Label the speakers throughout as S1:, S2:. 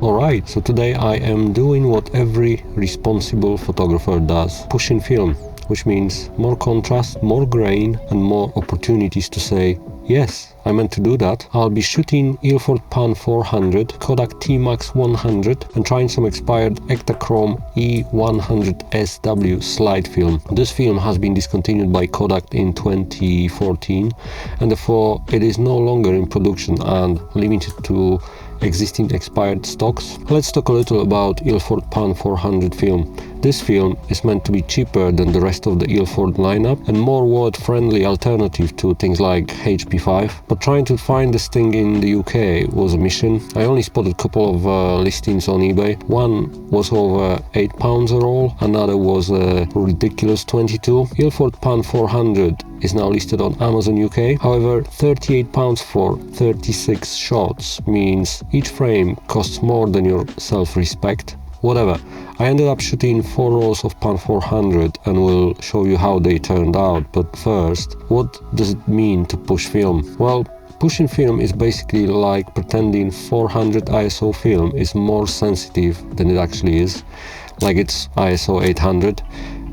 S1: Alright, so today I am doing what every responsible photographer does, pushing film, which means more contrast, more grain and more opportunities to say, yes, I meant to do that. I'll be shooting Ilford PAN 400, Kodak T-Max 100 and trying some expired Ektachrome 100SW slide film. This film has been discontinued by Kodak in 2014 and therefore it is no longer in production and limited to existing expired stocks. Let's talk a little about Ilford PAN 400 film. This film is meant to be cheaper than the rest of the Ilford lineup and more world-friendly alternative to things like HP5. But trying to find this thing in the UK was a mission. I only spotted a couple of listings on eBay. One was over £8 a roll, another was a ridiculous 22. Ilford PAN 400 is now listed on Amazon UK. However, £38 for 36 shots means each frame costs more than your self-respect. Whatever, I ended up shooting 4 rolls of PAN 400 and will show you how they turned out. But first, what does it mean to push film? Well, pushing film is basically like pretending 400 ISO film is more sensitive than it actually is, like it's ISO 800.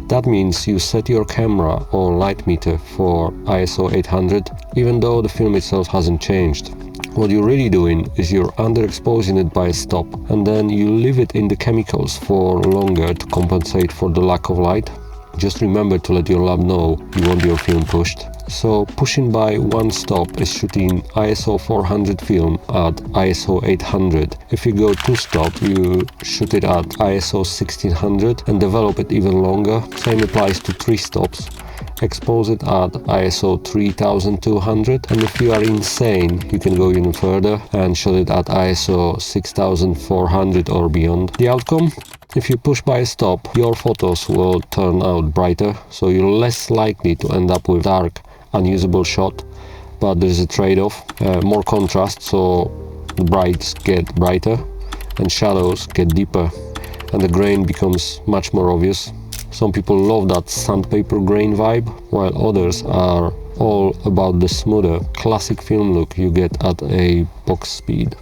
S1: That means you set your camera or light meter for ISO 800, even though the film itself hasn't changed. What you're really doing is you're underexposing it by a stop, and then you leave it in the chemicals for longer to compensate for the lack of light. Just remember to let your lab know you want your film pushed. So pushing by one stop is shooting ISO 400 film at ISO 800. If you go 2 stop, you shoot it at ISO 1600 and develop it even longer. Same applies to 3 stops. Expose it at ISO 3200, and if you are insane you can go even further and shoot it at ISO 6400 or beyond. The outcome? If you push by a stop, your photos will turn out brighter, so you're less likely to end up with dark, unusable shot, but there's a trade-off. More contrast, so the brights get brighter and shadows get deeper and the grain becomes much more obvious. Some people love that sandpaper grain vibe, while others are all about the smoother, classic film look you get at a box speed.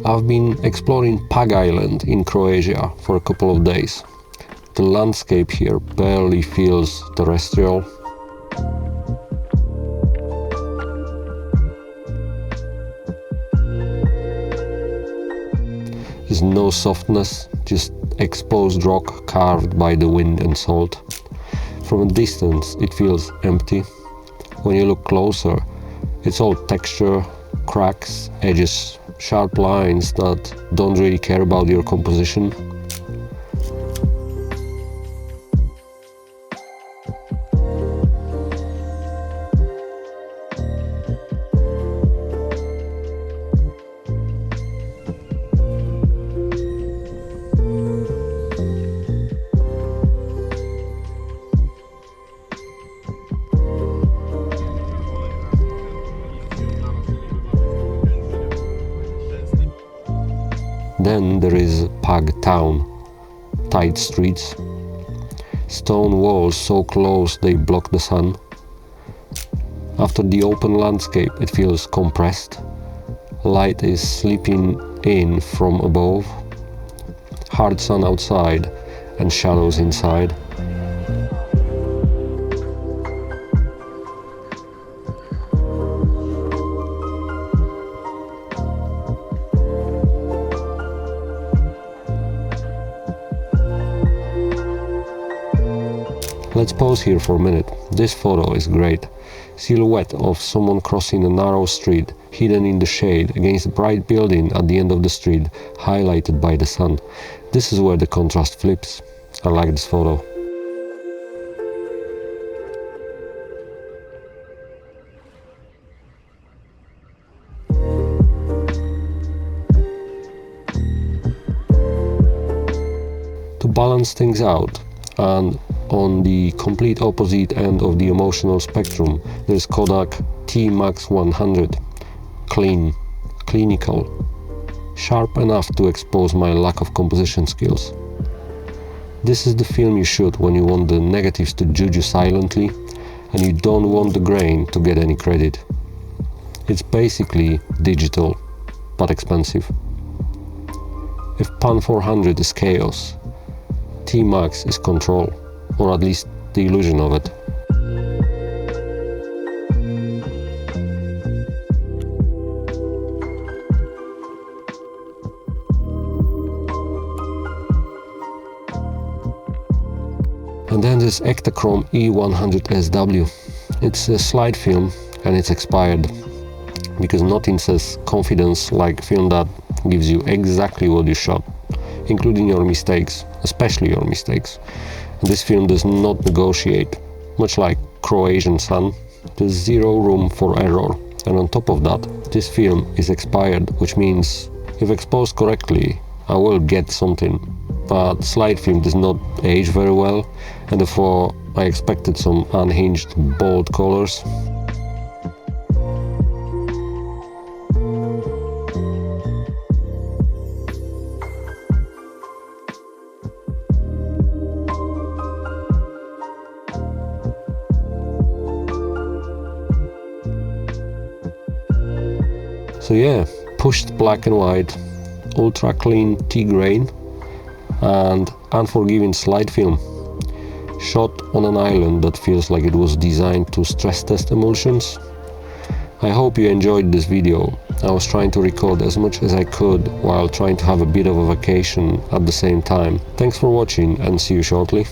S1: I've been exploring Pag Island in Croatia for a couple of days. The landscape here barely feels terrestrial. There's no softness, just exposed rock carved by the wind and salt. From a distance it feels empty. When you look closer, it's all texture, cracks, edges, sharp lines that don't really care about your composition. Then there is Pag town, tight streets, stone walls so close they block the sun. After the open landscape it feels compressed, light is slipping in from above, hard sun outside and shadows inside. Let's pause here for a minute. This photo is great. Silhouette of someone crossing a narrow street, hidden in the shade against a bright building at the end of the street, highlighted by the sun. This is where the contrast flips. I like this photo. To balance things out, And on the complete opposite end of the emotional spectrum, there's Kodak T-Max 100. Clean, clinical, sharp enough to expose my lack of composition skills. This is the film you shoot when you want the negatives to judge you silently and you don't want the grain to get any credit. It's basically digital, but expensive. If PAN 400 is chaos, T-Max is control, or at least the illusion of it. And then there's Ektachrome 100SW. It's a slide film and it's expired, because nothing says confidence like film that gives you exactly what you shot, including your mistakes, especially your mistakes. And this film does not negotiate. Much like Croatian Sun, there's zero room for error. And on top of that, this film is expired, which means if exposed correctly, I will get something. But slide film does not age very well, and therefore I expected some unhinged, bold colors. So yeah, pushed black and white, ultra clean T-grain, and unforgiving slide film, shot on an island that feels like it was designed to stress test emulsions. I hope you enjoyed this video. I was trying to record as much as I could while trying to have a bit of a vacation at the same time. Thanks for watching and see you shortly.